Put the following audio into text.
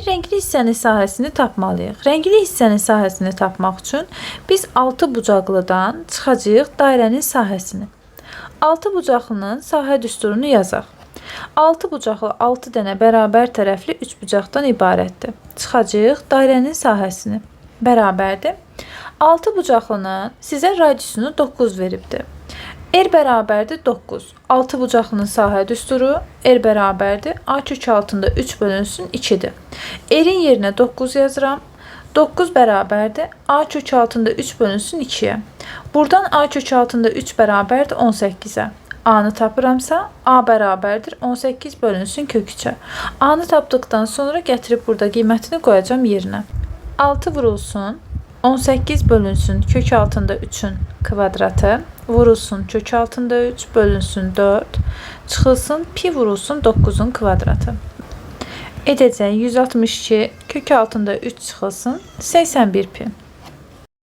Rəngli hissənin sahəsini tapmalıyıq. Rəngli hissənin sahəsini tapmaq üçün biz 6 bucaqlıdan çıxacağıq dairənin sahəsini. 6 bucaqlının sahə düsturunu yazaq. 6 bucaqlı 6 dənə bərabər tərəfli 3 bucaqdan ibarətdir. Çıxacağıq dairənin sahəsini. Bərabərdir. 6 bucaqlının sizə radiusunu 9 veribdir. R bərabərdir 9. 6 bucaqlının sahə düsturu R bərabərdir. A kök altında 3 bölünsün 2-dir. R'in yerinə 9 yazıram. 9 bərabərdir. A kök altında 3 bölünsün 2-yə. Buradan A kök altında 3 bərabərdir 18-ə. A-nı tapıramsa A bərabərdir 18 bölünsün kök 3-ə. A-nı tapdıqdan sonra gətirib burada qiymətini qoyacam yerinə. 6 vurulsun 18 bölünsün kök altında 3-ün kvadratı, vurulsun kök altında 3 bölünsün 4, çıxılsın pi vurulsun 9-un kvadratı. Edəcək 162 kök altında 3 çıxılsın 81 pi.